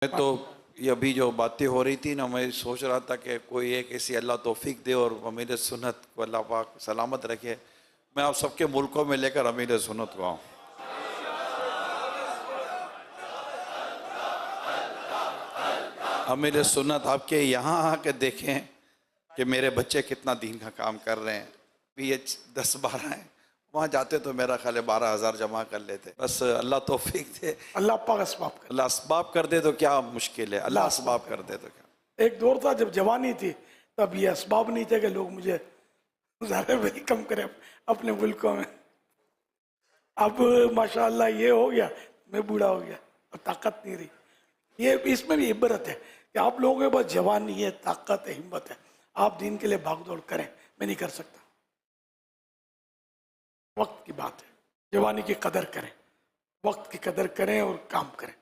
मैं तो ये अभी जो बातें हो रही थी ना, मैं सोच रहा था कि कोई एक ऐसी अल्लाह तौफीक दे और अमीर सुन्नत को अल्लाह पाक सलामत रखे। मैं आप सबके मुल्कों में लेकर अमीर सुन्नत को आऊँ। अमीर सुन्नत आपके यहाँ आके देखें कि मेरे बच्चे कितना दीन का काम कर रहे हैं। भी ये 10-12 हैं, वहाँ जाते तो मेरा ख्याल है 12,000 जमा कर लेते। बस अल्लाह तौफीक दे, अल्लाह पाक असबाब कर। अल्लाह असबाब कर दे तो क्या मुश्किल है, अल्लाह असबाब कर दे तो क्या। एक दौर था जब जवानी थी, तब ये असबाब नहीं थे कि लोग मुझे ज़्यादा वेलकम करें अपने मुल्कों में। अब माशाअल्लाह ये हो गया, मैं बूढ़ा हो गया और ताकत नहीं रही। ये इसमें भी इबरत है कि आप लोगों के पास जवानी है, ताकत है, हिम्मत है, आप दीन के लिए भागदौड़ करें। मैं नहीं कर सकता। वक्त की बात है, जवानी की कदर करें, वक्त की कदर करें और काम करें।